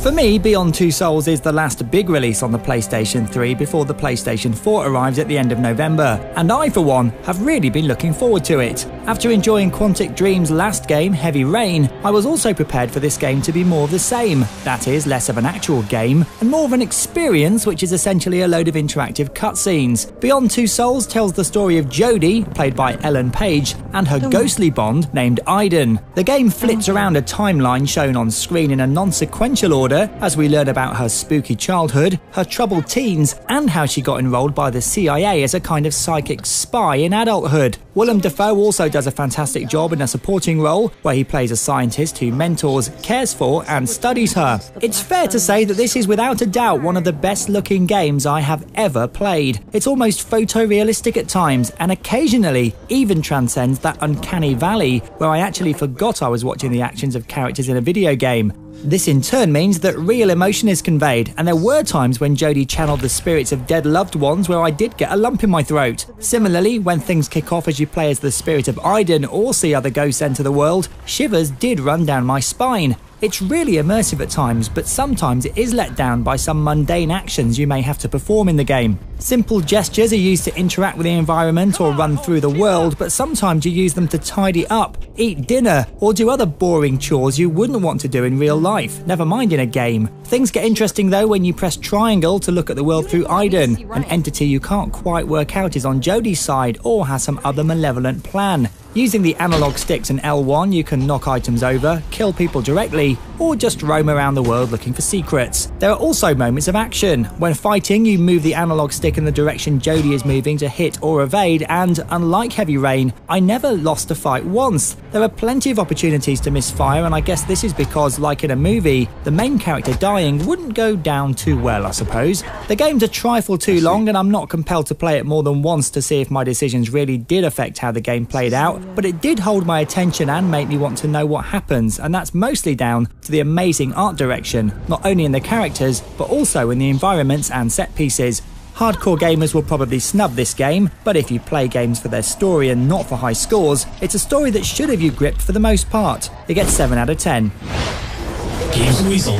For me, Beyond Two Souls is the last big release on the PlayStation 3 before the PlayStation 4 arrives at the end of November, and I, for one, have really been looking forward to it. After enjoying Quantic Dream's last game, Heavy Rain, I was also prepared for this game to be more of the same. That is, less of an actual game, and more of an experience, which is essentially a load of interactive cutscenes. Beyond Two Souls tells the story of Jodie, played by Ellen Page, and her ghostly bond named Aiden. The game flits around a timeline shown on screen in a non-sequential order, as we learn about her spooky childhood, her troubled teens, and how she got enrolled by the CIA as a kind of psychic spy in adulthood. Willem Dafoe also does a fantastic job in a supporting role, where he plays a scientist who mentors, cares for, and studies her. It's fair to say that this is without a doubt one of the best looking games I have ever played. It's almost photorealistic at times, and occasionally even transcends that uncanny valley where I actually forgot I was watching the actions of characters in a video game. This in turn means that real emotion is conveyed, and there were times when Jodie channeled the spirits of dead loved ones where I did get a lump in my throat. Similarly, when things kick off as you play as the spirit of Aiden or see other ghosts enter the world, shivers did run down my spine. It's really immersive at times, but sometimes it is let down by some mundane actions you may have to perform in the game. Simple gestures are used to interact with the environment or run through the world, but sometimes you use them to tidy up, eat dinner, or do other boring chores you wouldn't want to do in real life, never mind in a game. Things get interesting though when you press triangle to look at the world through Aiden, an entity you can't quite work out is on Jodie's side or has some other malevolent plan. Using the analog sticks and L1 you can knock items over, kill people directly, or just roam around the world looking for secrets. There are also moments of action. When fighting, you move the analog stick in the direction Jodie is moving to hit or evade, and unlike Heavy Rain, I never lost a fight once. There are plenty of opportunities to misfire, and I guess this is because, like in a movie, the main character dying wouldn't go down too well, I suppose. The game's a trifle too long, and I'm not compelled to play it more than once to see if my decisions really did affect how the game played out, but it did hold my attention and make me want to know what happens, and that's mostly down to the amazing art direction, not only in the characters, but also in the environments and set pieces. Hardcore gamers will probably snub this game, but if you play games for their story and not for high scores, it's a story that should have you gripped for the most part. It gets 7 out of 10. Games Weasel.